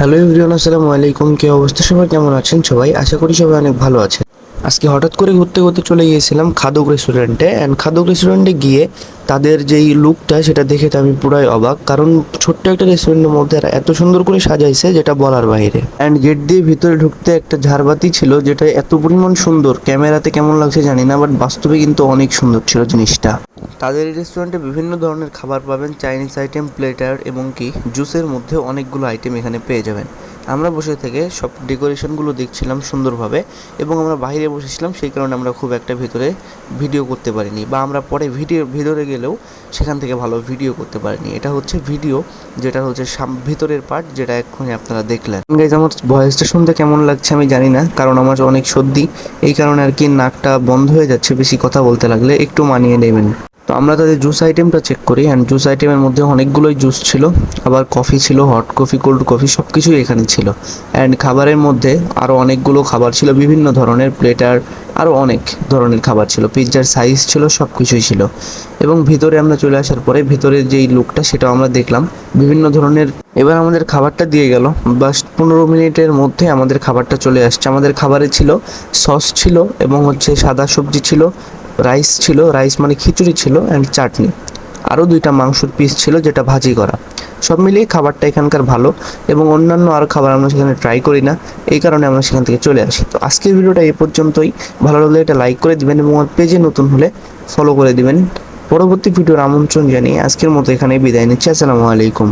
Hello everyone, আসসালামু আলাইকুম। কি অবস্থা সবাই, কেমন আছেন সবাই? আশা করি সবাই অনেক ভালো আছেন। আজকে হঠাৎ করে ঘুরতে ঘুরতে চলে গিয়েছিলাম খাদক রেস্টুরেন্টে, অ্যান্ড খাদক রেস্টুরেন্টে গিয়ে তাদের যেই লুকটা সেটা দেখে তো আমি পুরাই অবাক, কারণ ছোট্ট একটা রেস্টুরেন্টের মধ্যে এরা এত সুন্দর করে সাজাইছে যেটা বলার বাইরে। অ্যান্ড গেট দিয়ে ভিতরে ঢুকতে একটা ঝাড়বাতি ছিল যেটা এত পরিমাণ সুন্দর, ক্যামেরাতে কেমন লাগছে জানি না, বাট বাস্তবে কিন্তু অনেক সুন্দর ছিল জিনিসটা। তাদের এই রেস্টুরেন্টে বিভিন্ন ধরনের খাবার পাবেন, চাইনিজ আইটেম, প্লেটার এবং কি জুসের মধ্যে অনেকগুলো আইটেম এখানে পেয়ে যাবেন। আমরা বসে থেকে সব ডেকোরেশনগুলো দেখছিলাম সুন্দরভাবে, এবং আমরা বাইরে বসেছিলাম, সেই কারণে আমরা খুব একটা ভিতরে ভিডিও করতে পারিনি, বা আমরা পরে ভিতরে গেলেও সেখান থেকে ভালো ভিডিও করতে পারিনি। এটা হচ্ছে ভিডিও, যেটা হচ্ছে ভিতরের পার্ট, যেটা এক্ষুনি আপনারা দেখলেন। গাইজ, আমার ভয়েসটা শুনতে কেমন লাগছে আমি জানি না, কারণ আমার অনেক সর্দি, এই কারণে আর কি নাকটা বন্ধ হয়ে যাচ্ছে বেশি কথা বলতে লাগলে, একটু মানিয়ে নেবেন। তো আমরা তাদের জুস আইটেমটা চেক করি, অ্যান্ড জুস আইটেমের মধ্যে অনেকগুলোই জুস ছিল, আবার কফি ছিল, হট কফি, কোল্ড কফি, সব কিছুই এখানে ছিল। অ্যান্ড খাবারের মধ্যে আরও অনেকগুলো খাবার ছিল, বিভিন্ন ধরনের প্লেটার, আরও অনেক ধরনের খাবার ছিল, পিৎজার সাইজ ছিল, সব কিছুই ছিল। এবং ভিতরে আমরা চলে আসার পরে ভিতরের যেই লুকটা সেটাও আমরা দেখলাম, বিভিন্ন ধরনের। এবার আমাদের খাবারটা দিয়ে গেল, বাস 15 মিনিটের মধ্যে আমাদের খাবারটা চলে আসছে। আমাদের খাবারে ছিল সস ছিল, এবং হচ্ছে সাদা সবজি ছিল, রাইস ছিল, রাইস মানে খিচুড়ি ছিল, অ্যান্ড চাটনি, আরও 2টা মাংসর পিস ছিল যেটা ভাজি করা। সব মিলিয়ে খাবারটা এখানকার ভালো, এবং অন্যান্য আরও খাবার আমরা সেখানে ট্রাই করি না, এই কারণে আমরা সেখান থেকে চলে আসি। তো আজকের ভিডিওটা এই পর্যন্তই। ভালো লাগলে এটা লাইক করে দিবেন, এবং আমার পেজে নতুন হলে ফলো করে দিবেন। পরবর্তী ভিডিওর আমন্ত্রণ জানিয়ে আজকের মতো এখানে বিদায় নিচ্ছি। আসসালামু আলাইকুম।